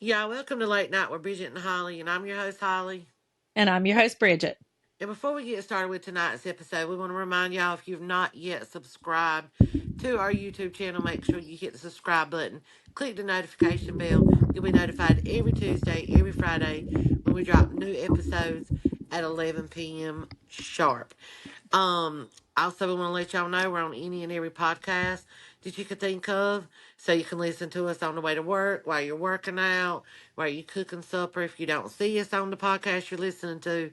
Yeah, welcome to Late Night with Bridget and Holly, and I'm your host, Holly. And I'm your host, Bridget. And before we get started with tonight's episode, we want to remind y'all if you've not yet subscribed to our YouTube channel, make sure you hit the subscribe button, click the notification bell. You'll be notified every Tuesday, every Friday when we drop new episodes at 11 p.m. sharp. Um, Also, we want to let y'all know we're on any and every podcast that you could think of, so you can listen to us on the way to work, while you're working out, while you're cooking supper. If you don't see us on the podcast you're listening to,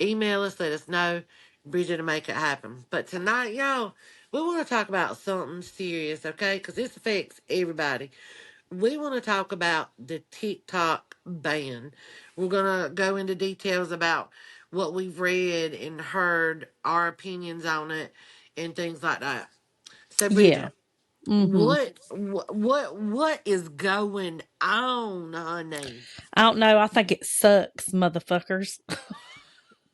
email us, let us know. Bridget to make it happen. But tonight, y'all, we want to talk about something serious, okay? Because this affects everybody. We want to talk about the TikTok ban. We're going to go into details about what we've read and heard, our opinions on it, and things like that. So, Yeah. Bridget, Mm-hmm. what is going on, honey? I don't know. I think it sucks, motherfuckers.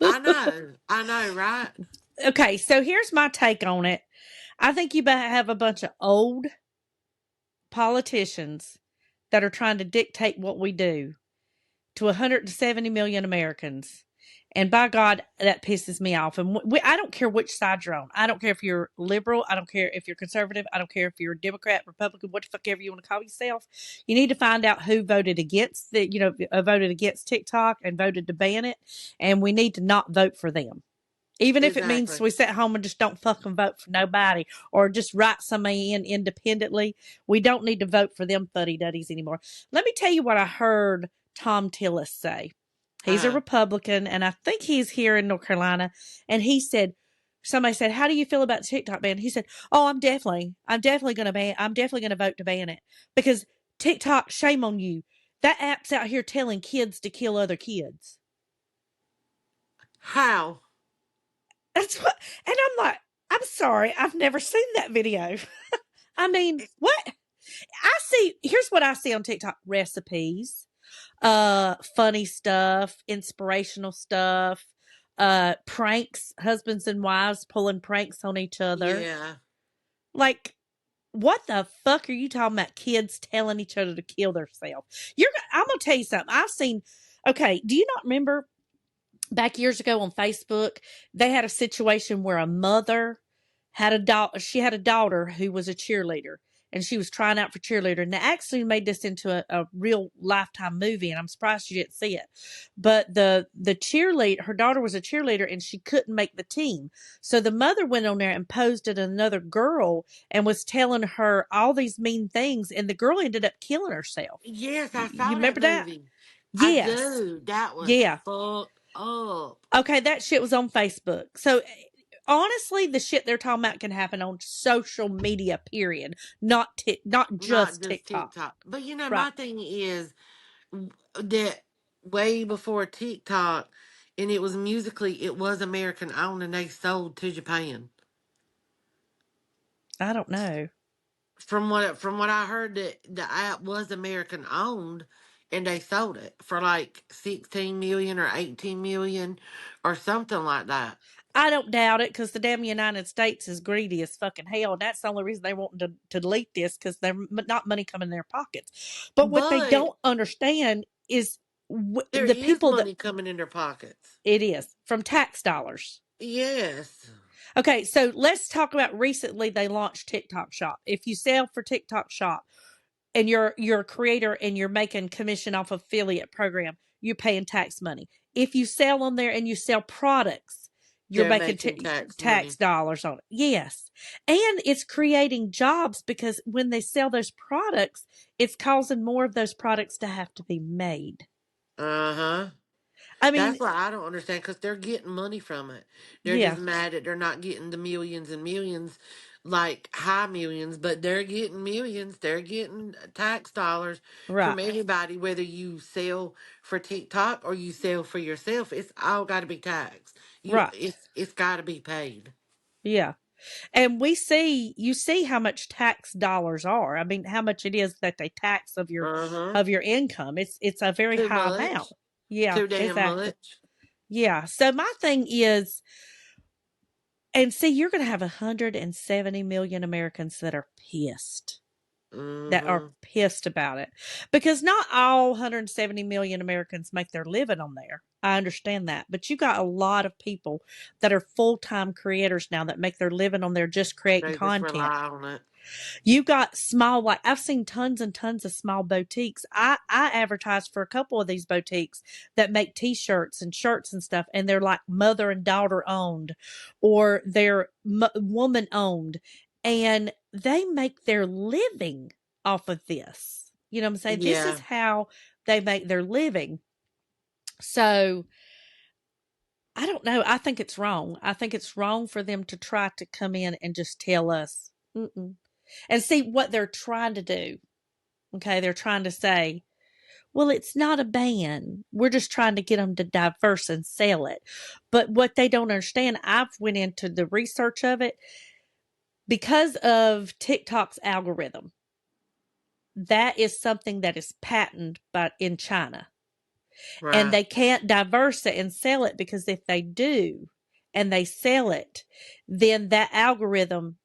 I know, right? Okay, so here's my take on it. I think you have a bunch of old politicians that are trying to dictate what we do to 170 million Americans. And by God, that pisses me off. And I don't care which side you're on. I don't care if you're liberal. I don't care if you're conservative. I don't care if you're Democrat, Republican, what the fuck ever you want to call yourself. You need to find out who voted against voted against TikTok and voted to ban it. And we need to not vote for them. Even if it means Exactly. we sit home and just don't fucking vote for nobody or just write somebody in independently, we don't need to vote for them fuddy duddies anymore. Let me tell you what I heard Tom Tillis say. He's a Uh, Republican, and I think he's here in North Carolina. And he said, somebody said, "How do you feel about TikTok ban?" He said, "Oh, I'm definitely going to ban. I'm definitely going to vote to ban it because TikTok, shame on you. That app's out here telling kids to kill other kids." how? That's what, and I'm like, I'm sorry, I've never seen that video. I mean, what? Here's what I see on TikTok: recipes, funny stuff, inspirational stuff, pranks, husbands and wives pulling pranks on each other. Yeah. Like, what the fuck are you talking about? Kids telling each other to kill themselves. I'm gonna tell you something. I've seen. Okay, do you not remember back years ago on Facebook, they had a situation where a mother had a daughter. She had a daughter who was a cheerleader, and she was trying out for cheerleader. And they actually made this into a real Lifetime movie, and I'm surprised you didn't see it. But the cheerleader, her daughter was a cheerleader, and she couldn't make the team. So the mother went on there and posed at another girl and was telling her all these mean things, and the girl ended up killing herself. Yes, I You saw that remember that? movie. I Yes. do. That was Yeah. fucked up. Okay, that shit was on Facebook. So honestly, the shit they're talking about can happen on social media. Period. Not Not just just TikTok. TikTok. But Right. my thing is that way before TikTok and it was musically it was American owned and they sold to Japan. I don't know. From what I heard that the app was American owned and they sold it for like 16 million or 18 million or something like that. I don't doubt it because the damn United States is greedy as fucking hell. And that's the only reason they want to delete this because they're not money coming in their pockets. But what they But don't understand is there the is people that money coming in their pockets. it is from tax dollars. Yes. Okay, so let's talk about recently they launched TikTok Shop. If you sell for TikTok Shop, and you're a creator and you're making commission off affiliate program, you're paying tax money. If you sell on there and you sell products, you're They're making making tax tax money. dollars on it. Yes. And it's creating jobs because when they sell those products, it's causing more of those products to have to be made. Uh-huh. I mean, That's what I don't understand because they're getting money from it. They're yeah, just mad that they're not getting the millions and millions, like high millions, but they're getting millions. They're getting tax dollars right. from everybody, whether you sell for TikTok or you sell for yourself. It's all got to be taxed. Right. It's got to be paid. Yeah. And you see how much tax dollars are. I mean, how much it is that they tax Uh huh. of your income. It's a very Too high amount. much. Yeah, Too damn exactly. much. Yeah. So my thing is, and see, you're going to have 170 million Americans that are pissed. that are Mm-hmm. pissed about it, because not all 170 million Americans make their living on there. I understand that, but you got a lot of people that are full-time creators now that make their living on there just creating They just content. rely on it. You got small, like I've seen tons and tons of small boutiques. I advertise for a couple of these boutiques that make t-shirts and shirts and stuff, and they're like mother and daughter owned, or they're woman owned, and they make their living off of this. You know what I'm saying? This is Yeah. how they make their living. So I don't know. I think it's wrong. I think it's wrong for them to try to come in and just tell us. Mm-mm. And see what they're trying to do. Okay, they're trying to say, well, it's not a ban. We're just trying to get them to diverse and sell it. But what they don't understand, I've went into the research of it because of TikTok's algorithm. That is something that is patented by in China. And Right. they can't diverse it and sell it, because if they do and they sell it, then that algorithm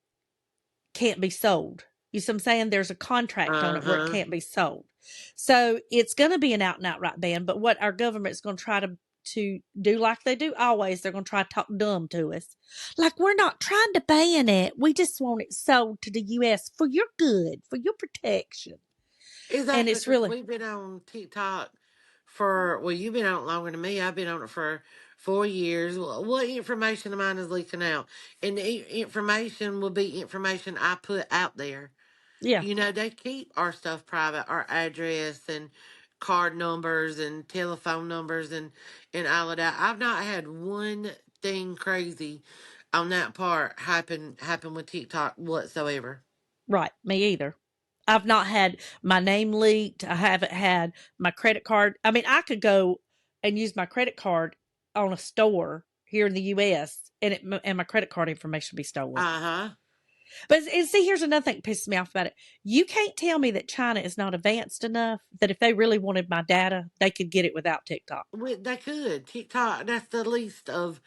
can't be sold. You see what I'm saying? There's a contract on it where it Uh-huh. can't be sold. So it's going to be an out and outright ban. But what our government's going to try to do, like they do always, they're going to try to talk dumb to us. Like, we're not trying to ban it. We just want it sold to the U.S. for your good, for your protection. And Exactly, it's because really we've been on TikTok for, well, you've been on it longer than me. I've been on it for 4 years. What information of mine is leaking out? And the information will be information I put out there. yeah, You know, they keep our stuff private, our address and card numbers and telephone numbers and all of that. I've not had one thing crazy on that part happen with TikTok whatsoever. right. Me either. I've not had my name leaked. I haven't had my credit card. I mean, I could go and use my credit card on a store here in the U.S. and my credit card information be stolen. Uh-huh. But and see, here's another thing that pisses me off about it. You can't tell me that China is not advanced enough that if they really wanted my data, they could get it without TikTok. They could. TikTok, that's the least of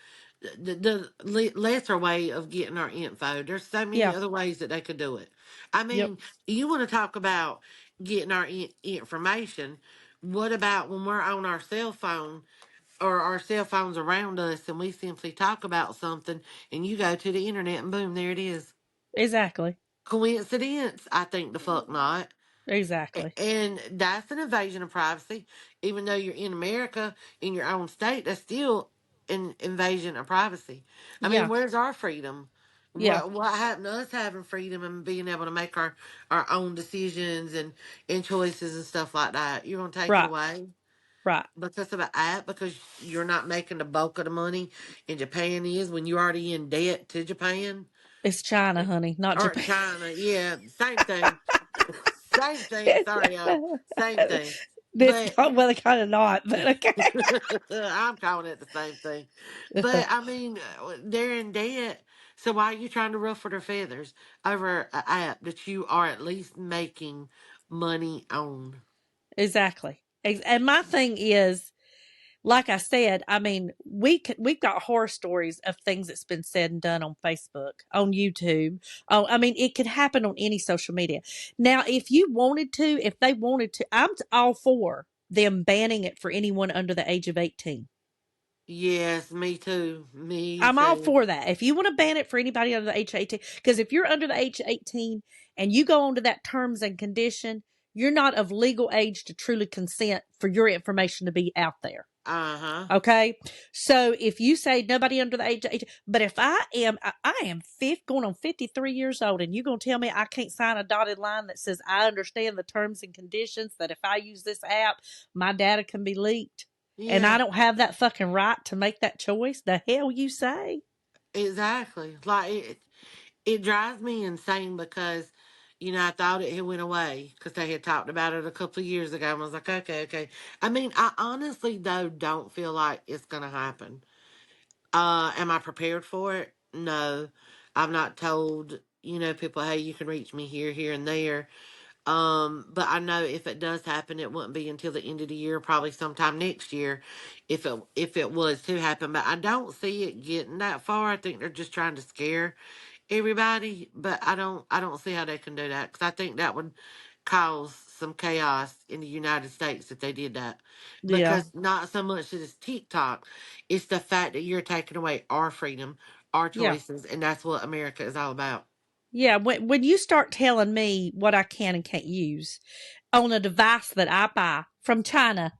lesser way of getting our info. There's so many Yeah. other ways that they could do it. I Yep. mean, you want to talk about getting our information. What about when we're on our cell phone or our cell phones around us and we simply talk about something and you go to the internet and boom, there it is. Exactly. Coincidence? I think the fuck not. Exactly. And that's an invasion of privacy. Even though you're in America, in your own state, that's still an invasion of privacy. I mean, Yeah. where's our freedom? Yeah. What happened to us having freedom and being able to make our own decisions and choices and stuff like that? You're gonna take it Right. away Right. because of an app because you're not making the bulk of the money and Japan is when you're already in debt to Japan It's China, honey, not or Japan. China. Yeah, same thing. Same thing. Sorry, y'all. Same thing. This But well, kind of not, but okay. I'm calling it the same thing. But I mean, they're in debt. So why are you trying to ruffle their feathers over an app that you are at least making money on? Exactly. And my thing is, like I said, I mean, we've got horror stories of things that's been said and done on Facebook, on YouTube. Oh, I mean, it could happen on any social media. Now, if they wanted to, I'm all for them banning it for anyone under the age of 18. Yes, me too. Me I'm all too. for that. If you want to ban it for anybody under the age of 18, because if you're under the age of 18 and you go onto that terms and condition, you're not of legal age to truly consent for your information to be out there. Uh huh. Okay. So if you say nobody under the age of 18, but if I am fifth going on 53 years old, and you're going to tell me I can't sign a dotted line that says I understand the terms and conditions that if I use this app, my data can be leaked, and I Yeah. don't have that fucking right to make that choice, the hell you say? Exactly. Like it drives me insane because, I thought it had went away because they had talked about it a couple of years ago. And I was like, okay, okay. I mean, I honestly though don't feel like it's gonna happen. Am I prepared for it? No, I've not told people, hey, you can reach me here, here, and there. But I know if it does happen, it wouldn't be until the end of the year, probably sometime next year, if it was to happen. But I don't see it getting that far. I think they're just trying to scare everybody, but I don't see how they can do that because I think that would cause some chaos in the United States if they did that. Yeah. Because not so much that it's TikTok, it's the fact that you're taking away our freedom, our Yeah. choices, and that's what America is all about. Yeah. When you start telling me what I can and can't use on a device that I buy from China,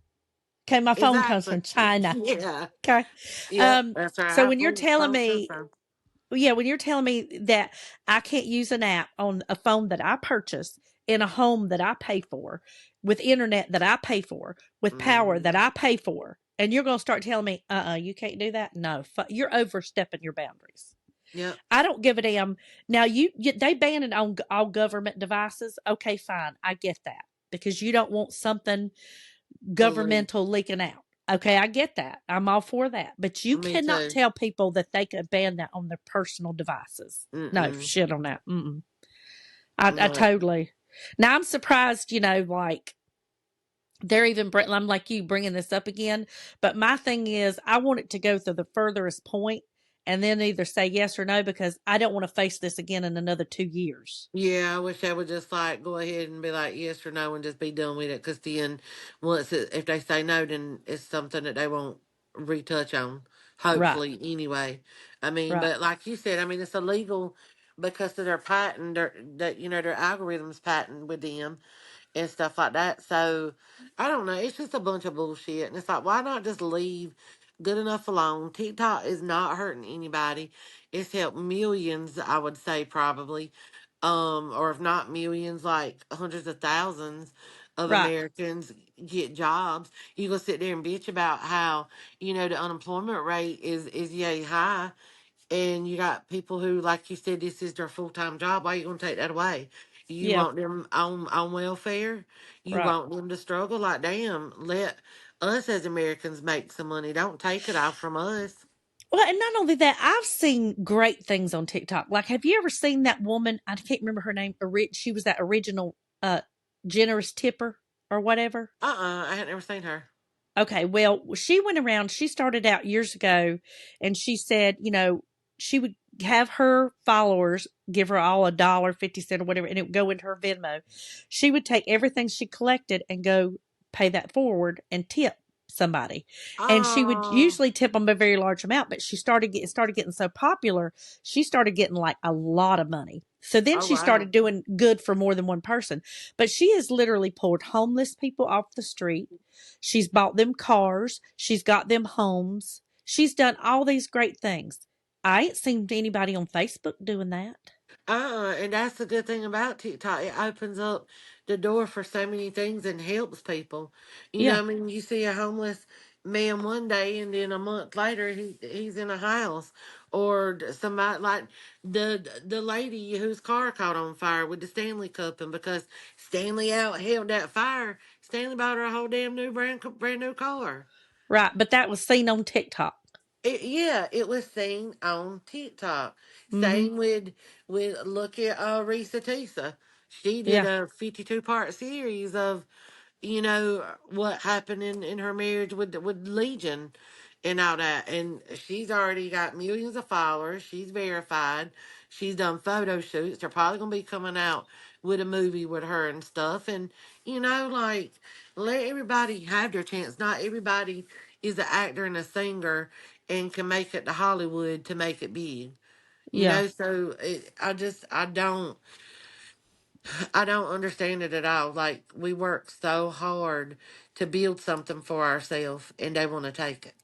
okay, my phone comes Exactly. from China. Yeah. Okay. Yep. That's right. I So have when you're full telling full me, so. yeah, when you're telling me that I can't use an app on a phone that I purchased in a home that I pay for, with internet that I pay for, with power that Mm, I pay for, and you're going to start telling me, you can't do that? No, you're overstepping your boundaries. yep. I don't give a damn. Now they ban it on all government devices. Okay, fine, I get that because you don't want something Fully. governmental leaking out. Okay, I get that. I'm all for that. But you Me cannot too. tell people that they could ban that on their personal devices. No, Mm-mm. shit on that. I No. totally. Now I'm surprised, like they're even, I'm like you bringing this up again. But my thing is, I want it to go to the furthest point and then either say yes or no because I don't want to face this again in another 2 years. Yeah, I wish they would just like go ahead and be like yes or no and just be done with it. Because then, if they say no, then it's something that they won't retouch on. Right, Hopefully, anyway. I mean, right. but like you said, I mean it's illegal because of their patent, their algorithms patent with them and stuff like that. So I don't know. It's just a bunch of bullshit. And it's like, why not just leave good enough alone? TikTok is not hurting anybody. It's helped millions, I would say, probably. Or if not millions, like hundreds of thousands of Right. Americans get jobs. You go sit there and bitch about how, the unemployment rate is yay high, and you got people who, like you said, this is their full time job. Why are you gonna take that away? You Yeah, want them on welfare? You right. want them to struggle? Like, damn, let us as Americans make some money. Don't take it off from us. Well, and not only that, I've seen great things on TikTok. Like, have you ever seen that woman? I can't remember her name. She was that original generous tipper or whatever. I had never seen her. Okay, well, she went around. She started out years ago, and she said, she would have her followers give her all a dollar, 50 cent, or whatever, and it would go into her Venmo. She would take everything she collected and go pay that forward and tip somebody, and she would Oh, usually tip them a very large amount. But she started getting so popular, she started getting like a lot of money. So then oh she wow. started doing good for more than one person. But she has literally pulled homeless people off the street. She's bought them cars. She's got them homes. She's done all these great things. I ain't seen anybody on Facebook doing that. And that's the good thing about TikTok. It opens up the door for so many things and helps people. Yeah, I mean, you see a homeless man one day, and then a month later, he's in a house, or somebody like the lady whose car caught on fire with the Stanley Cup, and because Stanley out held that fire, Stanley bought her a whole damn new brand new car. right. But that was seen on TikTok. Yeah, it was seen on TikTok. Mm-hmm. Same with look at Risa Tisa. She did Yeah, a 52-part series of what happened in her marriage with Legion and all that, and she's already got millions of followers. She's verified. She's done photo shoots. They're probably gonna be coming out with a movie with her and stuff. And like, let everybody have their chance. Not everybody is an actor and a singer and can make it to Hollywood to make it big. yeah. So I don't understand it at all. Like, we work so hard to build something for ourselves, and they want to take it.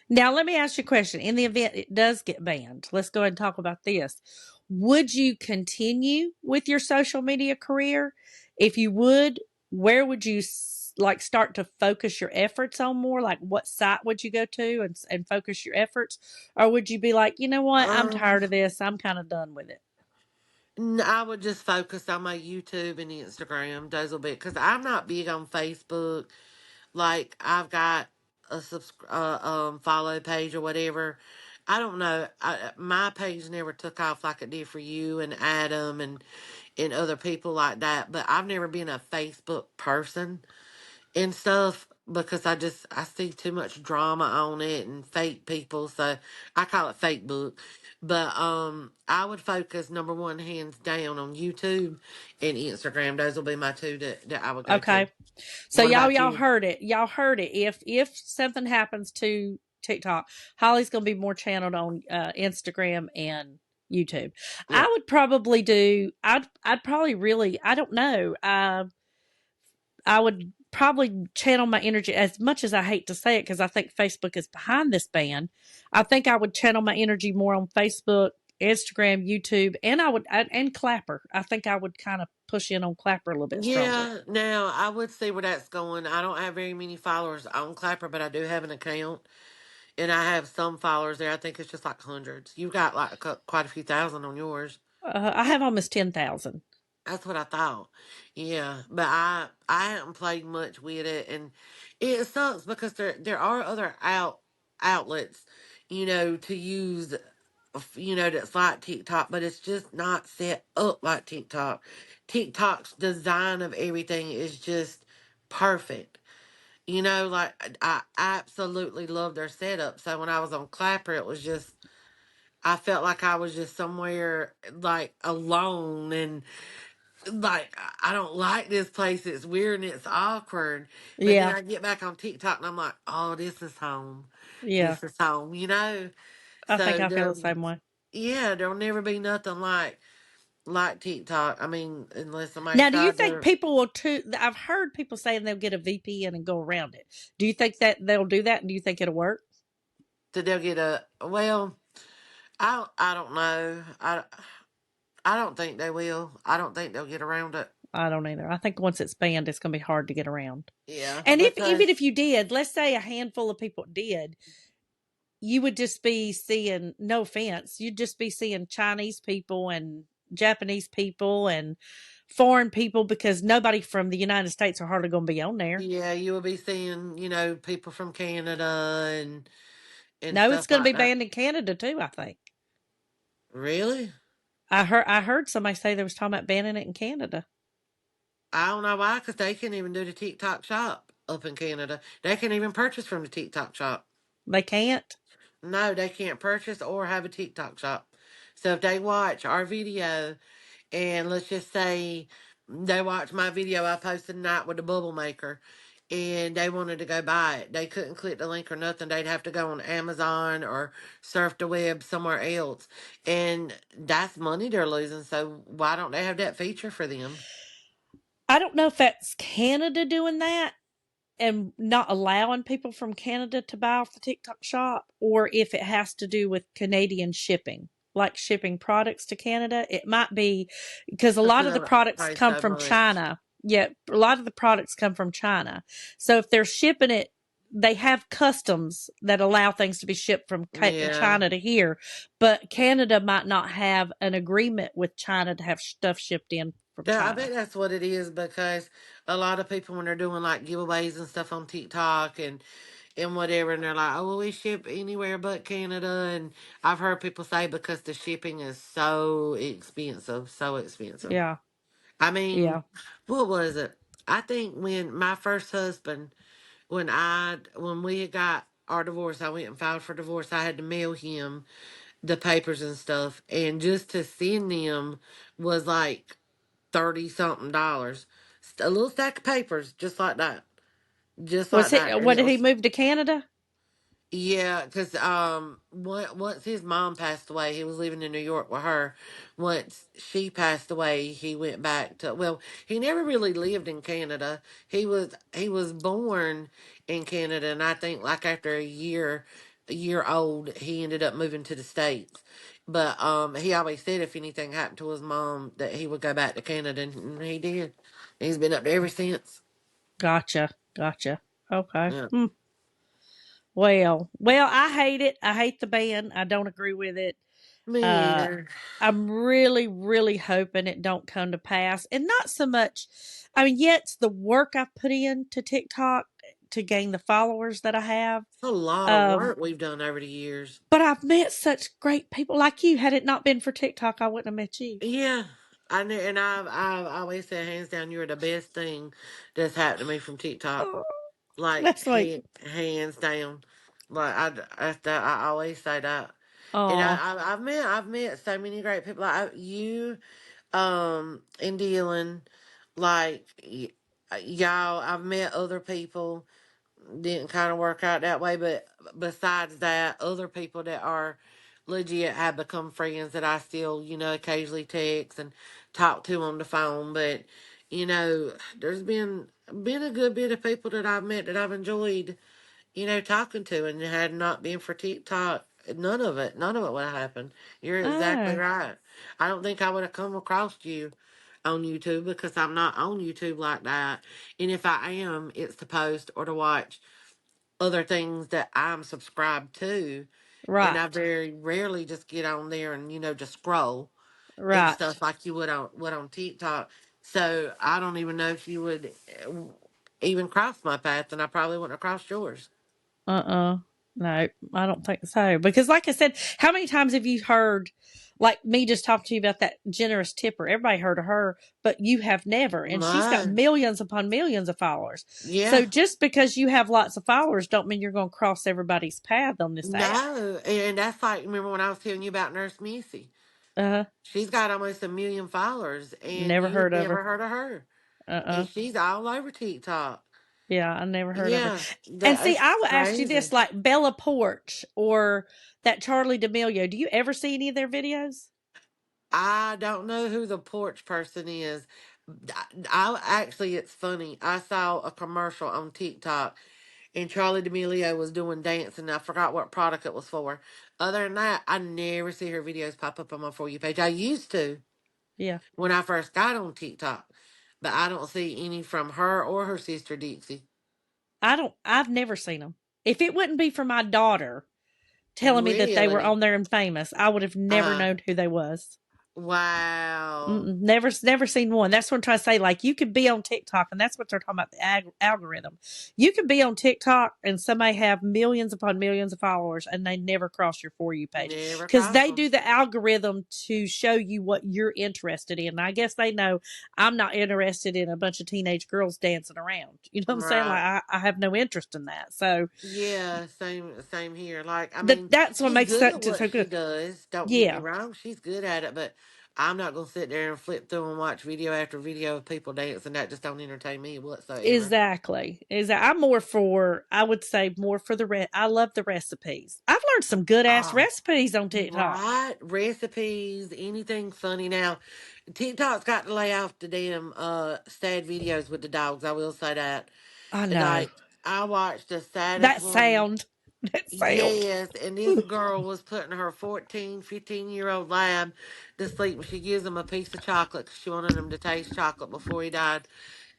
Now, let me ask you a question. In the event it does get banned, let's go ahead and talk about this. Would you continue with your social media career? If you would, where would you like start to focus your efforts on more? Like, what site would you go to and focus your efforts? Or would you be like, you know what? I'm Um, tired of this. I'm kind of done with it. I would just focus on my YouTube and Instagram. Those will be because I'm not big on Facebook. Like, I've got a follow page or whatever. I don't know. My page never took off like it did for you and Adam and other people like that. But I've never been a Facebook person and stuff. because I see too much drama on it and fake people, so I call it fake book. But I would focus number one hands down on YouTube and Instagram. Those will be my two that I would go to. Okay. So What about y'all you? heard it. Y'all heard it. If something happens to TikTok, Holly's gonna be more channeled on Instagram and YouTube. I Yeah. would probably do. I'd probably really. I don't know. I would probably channel my energy as much as I hate to say it because I think Facebook is behind this ban. I think I would channel my energy more on Facebook, Instagram, YouTube, and and Clapper. I think I would kind of push in on Clapper a little bit stronger. Yeah, now I would see where that's going. I don't have very many followers on Clapper, but I do have an account, and I have some followers there. I think it's just like hundreds. You've got like quite a few thousand on yours. I have almost 10,000. That's what I thought. Yeah, but I haven't played much with it, and it sucks because there are other outlets, to use, that's like TikTok, but it's just not set up like TikTok. TikTok's design of everything is just perfect. Like I absolutely love their setup. So when I was on Clapper, it was just I felt like I was just somewhere like alone and like I don't like this place. It's weird and it's awkward. But then Yeah, I get back on TikTok and I'm like, oh, this is home. yeah. This is home. I think So I feel there, the same way. yeah, there'll never be nothing like TikTok. I mean, unless somebody Now, do you decides think they're people will too? I've heard people saying they'll get a VPN and go around it. Do you think that they'll do that? And do you think it'll work? that they'll get a well. I don't know. I don't think they will. I don't think they'll get around it. I don't either. I think once it's banned, it's going to be hard to get around. Yeah, And if even if because you did, let's say a handful of people did, you would just be seeing. No offense, you'd just be seeing Chinese people and Japanese people and foreign people because nobody from the United States are hardly going to be on there. yeah, you will be seeing people from Canada and No, it's stuff going to like be that. banned in Canada too. I think. Really? I heard somebody say they was talking about banning it in Canada. I don't know why, because they can't even do the TikTok shop up in Canada. They can't even purchase from the TikTok shop. They can't. No, they can't purchase or have a TikTok shop. So if they watch our video, and let's just say they watch my video I posted tonight with the bubble maker, and they wanted to go buy it, they couldn't click the link or nothing. They'd have to go on Amazon or surf the web somewhere else. And that's money they're losing. So why don't they have that feature for them? I don't know if that's Canada doing that and not allowing people from Canada to buy off the TikTok shop, or if it has to do with Canadian shipping, like shipping products to Canada. It might be because a Because lot they of the like to products pay come so from much. China. Yeah, a lot of the products come from China. So if they're shipping it, they have customs that allow things to be shipped from Yeah. China to here, but Canada might not have an agreement with China to have stuff shipped in from I bet China. that's what it is because a lot of people when they're doing like giveaways and stuff on TikTok and whatever, and they're like, "Oh, well, we ship anywhere but Canada." And I've heard people say because the shipping is so expensive, so expensive. Yeah, I mean, yeah. what was it? I think when my first husband, when we had got our divorce, I went and filed for divorce. I had to mail him the papers and stuff, and just to send them was like 30 something dollars. A little stack of papers, just like that. Just like Was that. it? And What it did he was, move to Canada? yeah, because once his mom passed away, he was living in New York with her. Once she passed away, he went back to, well, he never really lived in Canada. He was born in Canada, and I think like after a year old, he ended up moving to the States. But he always said if anything happened to his mom, that he would go back to Canada, and he did. He's been up there ever since. Gotcha, gotcha. Okay. Yeah, Well, I hate it. I hate the ban. I don't agree with it. me Uh, either. I'm really, really hoping it don't come to pass, and not so much. I mean, yeah, it's the work I've put in to TikTok to gain the followers that I have. It's a lot of Um, work we've done over the years. but I've met such great people like you. Had it not been for TikTok, I wouldn't have met you. Yeah, I know, and I've always said hands down, you're the best thing that's happened to me from TikTok. like That's like, hands down. Like I always say that. And oh, I've met so many great people like you, and Dylan, like y'all. I've met other people, didn't kind of work out that way, but besides that, other people that are legit have become friends that I still, occasionally text and talk to on the phone. But there's been a good bit of people that I've met that I've enjoyed, talking to, and had it not been for TikTok, none of it would have happened. You're exactly oh, right. I don't think I would have come across you on YouTube because I'm not on YouTube like that. And if I am, it's to post or to watch other things that I'm subscribed to. And I right, very rarely just get on there and, just scroll and right. stuff like you would on TikTok. So I don't even know if you would even cross my path, and I probably wouldn't have crossed yours. Uh-uh. No, I don't think so. Because like I said, how many times have you heard like me just talking to you about that generous tipper? Everybody heard of her, but you have never. And she's got No. millions upon millions of followers. Yeah. So just because you have lots of followers don't mean you're going to cross everybody's path on this app. No. And that's like, remember when I was telling you about Nurse Missy? Uh-huh. She's got almost 1 million followers, and Never you'd heard of never her. heard of her. Uh-uh. And she's all over TikTok. Yeah, I never heard of her. Yeah, And see, that's I would ask you this crazy. like Bella Porch or that Charlie D'Amelio. Do you ever see any of their videos? I don't know who the porch person is. Actually, it's funny. I saw a commercial on TikTok, and Charlie D'Amelio was doing dancing. I forgot what product it was for. Other than that, I never see her videos pop up on my For You page. I used to Yeah. when I first got on TikTok, but I don't see any from her or her sister Dixie. I've never seen them. If it wouldn't be for my daughter telling me that they were Really? on there and famous, I would have never Uh, known who they was. wow. Mm-mm, never seen one. That's what I'm trying to say. Like you could be on TikTok, and that's what they're talking about the algorithm. You could be on TikTok, and somebody have millions upon millions of followers, and they never cross your For You page Never because crossed they them. do the algorithm to show you what you're interested in. And I guess they know I'm not interested in a bunch of teenage girls dancing around. You know what I'm saying? Like Right. I have no interest in that. So Yeah, same here. Like, I that mean, that's what she's makes good at it what so she good. does. Don't get me Yeah. wrong, she's good at it, but I'm not gonna sit there and flip through and watch video after video of people dancing. That just don't entertain me whatsoever. Exactly. I'm more for, I would say more for I love the recipes. I've learned some good ass Oh, recipes on TikTok. right. Recipes, anything funny. Now, TikTok's got to lay off the damn sad videos with the dogs. I will say that. I know. Like, I watched the saddest That one. sound. That sound. Yes, and this girl was putting her 14, 15-year-old lab to sleep, and she gives him a piece of chocolate 'cause she wanted him to taste chocolate before he died.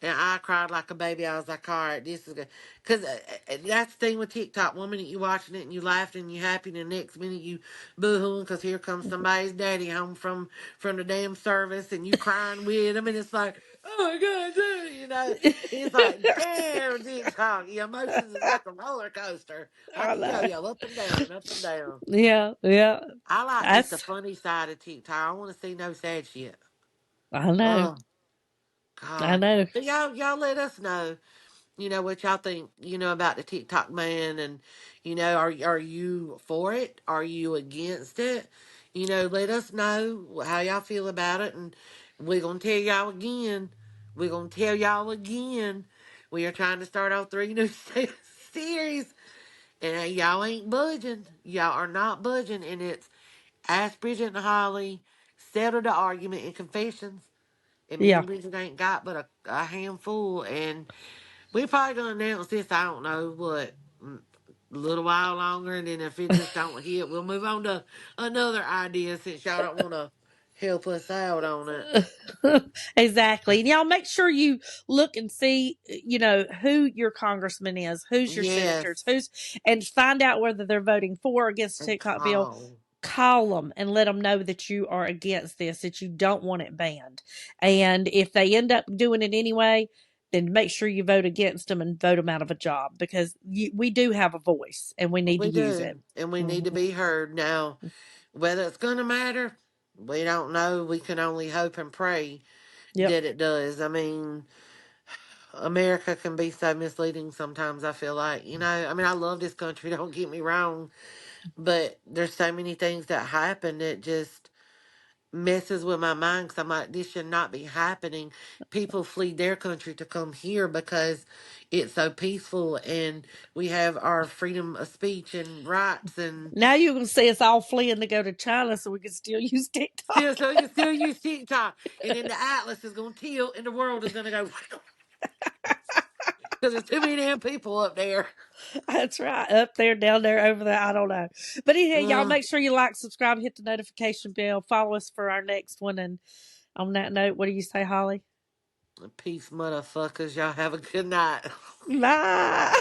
And I cried like a baby. I was like, all right, this is good. Because that's the thing with TikTok. One minute you watching it and you laughing and you happy, and the next minute you boo-hooing because here comes somebody's daddy home from the damn service, and you crying with him. And it's like, oh my God, It's like, damn, TikTok. Your emotions is like a roller coaster, like I a know. yo-yo, up and down, up and down. Yeah, yeah. I like just the That's funny side of TikTok. I want to see no sad shit. I know. Oh I God. know. So y'all let us know, what y'all think, about the TikTok man, and are you for it? Are you against it? Let us know how y'all feel about it, and we're gonna tell y'all again. We're gonna tell y'all again. We are trying to start off 3 new series, and y'all ain't budging. Y'all are not budging, and it's Ask Bridget and Holly, Settle the Argument, and Confessions. And me Yeah. and Bridget ain't got but a handful, and we probably gonna announce this. I don't know what, a little while longer, and then if it just don't hit, we'll move on to another idea since y'all don't want to help us out on it. Exactly. And y'all make sure you look and see, who your congressman is, who's your senators, Yes, and find out whether they're voting for or against the and TikTok bill. call. Call them and let them know that you are against this, that you don't want it banned. And if they end up doing it anyway, then make sure you vote against them and vote them out of a job because we do have a voice and we need to We use it. do, and we need to Mhm. be heard. Now, whether it's gonna matter, we don't know. We can only hope and pray Yep. that it does. I mean, America can be so misleading sometimes, I feel like. I mean, I love this country, don't get me wrong, but there's so many things that happen that just messes with my mind because I'm like, this should not be happening. People flee their country to come here because it's so peaceful and we have our freedom of speech and rights and Now you're gonna see us all fleeing to go to China so we can still use TikTok. still so you still use TikTok and then the atlas is gonna tilt and the world is gonna go because there's too many damn people up there. That's right. Up there, down there, over there. I don't know. But anyhow, y'all Uh, make sure you like, subscribe, hit the notification bell, follow us for our next one. And on that note, what do you say, Holly? Peace, motherfuckers. Y'all have a good night. Bye.